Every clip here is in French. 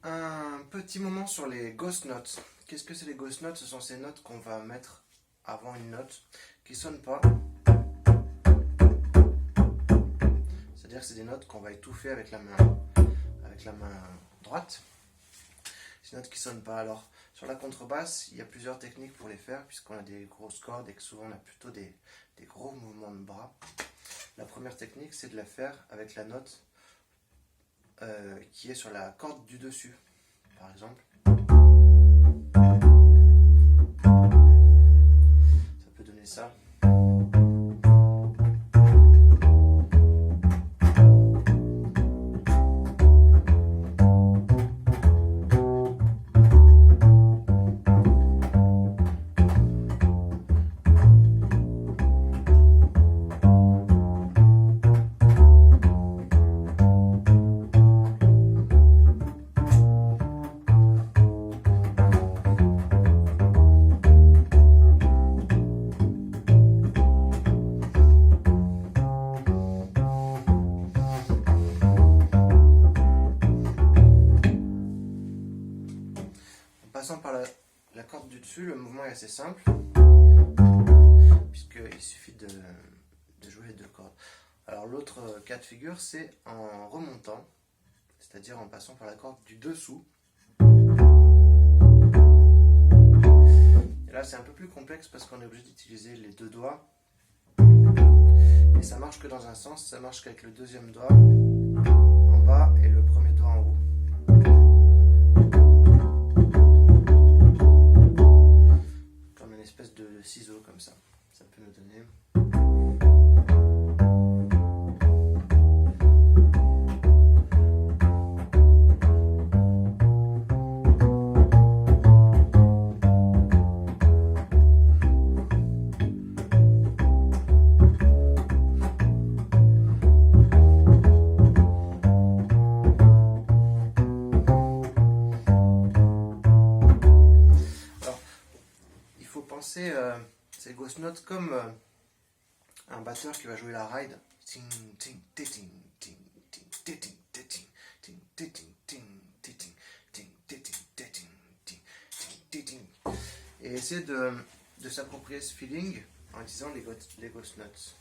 Un petit moment sur les ghost notes. Qu'est-ce que c'est les ghost notes? Ce sont ces notes qu'on va mettre avant une note qui ne sonnent pas. C'est-à-dire que c'est des notes qu'on va étouffer avec la main droite. Ces notes qui ne sonnent pas. Alors, sur la contrebasse, il y a plusieurs techniques pour les faire, puisqu'on a des grosses cordes et que souvent on a plutôt des gros mouvements de bras. La première technique, c'est de la faire avec la note qui est sur la corde du dessus, par exemple. Ça peut donner ça. Passant par la corde du dessus, le mouvement est assez simple, puisqu'il suffit de jouer les deux cordes. Alors l'autre cas de figure, c'est en remontant, c'est-à-dire en passant par la corde du dessous. Et là c'est un peu plus complexe parce qu'on est obligé d'utiliser les deux doigts. Et ça marche que dans un sens, ça marche qu'avec le deuxième doigt en bas et le premier doigt en haut. Espèce de ciseaux comme ça peut nous donner. Ces ghost notes comme un batteur qui va jouer la ride. Et essayer de s'approprier ce feeling en utilisant les ghost notes.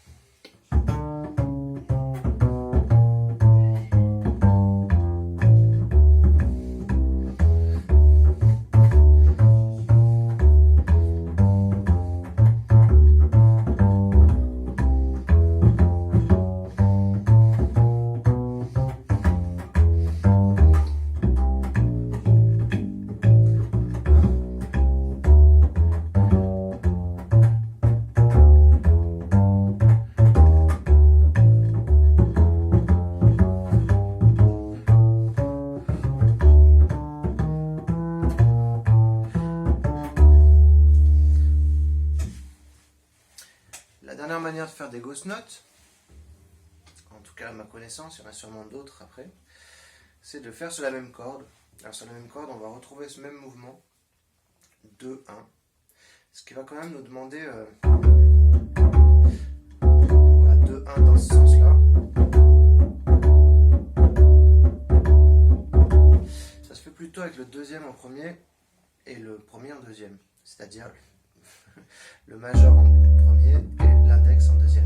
La dernière manière de faire des ghost notes, en tout cas à ma connaissance, il y en a sûrement d'autres après, c'est de faire sur la même corde. Alors sur la même corde, on va retrouver ce même mouvement, 2, 1, ce qui va quand même nous demander voilà, 2, 1 dans ce sens-là. Ça se fait plutôt avec le deuxième en premier et le premier en deuxième, c'est-à-dire le majeur en premier et l'index en deuxième.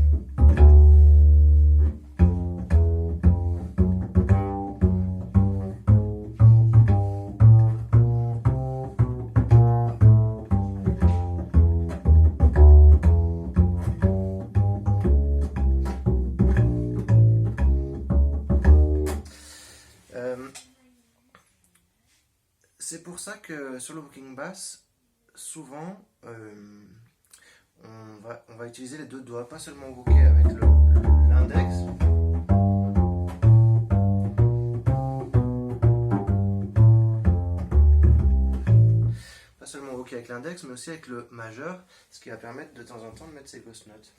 C'est pour ça que sur le booking bass, souvent on va utiliser les deux doigts, pas seulement booker avec l'index. Pas seulement booker avec l'index, mais aussi avec le majeur, ce qui va permettre de temps en temps de mettre ces ghost notes.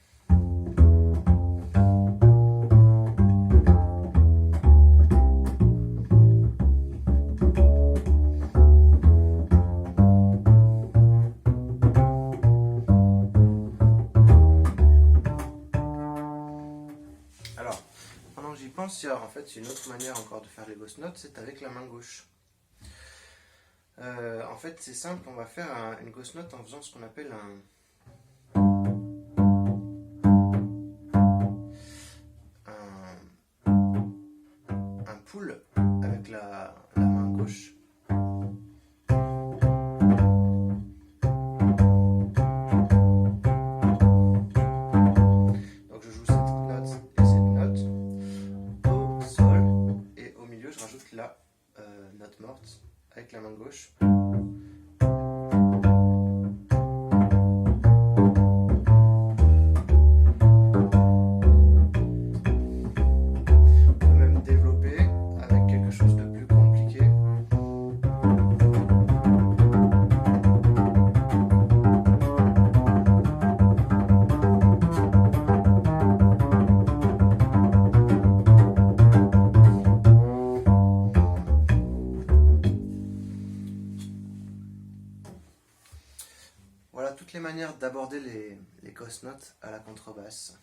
pense qu'il y a en fait une autre manière encore de faire les ghost notes, c'est avec la main gauche. En fait, c'est simple, on va faire une ghost note en faisant ce qu'on appelle un pull avec la main gauche. Donc je joue cette note et cette note, Do, Sol, et au milieu je rajoute la note morte avec la main gauche. Voilà toutes les manières d'aborder les ghost notes à la contrebasse.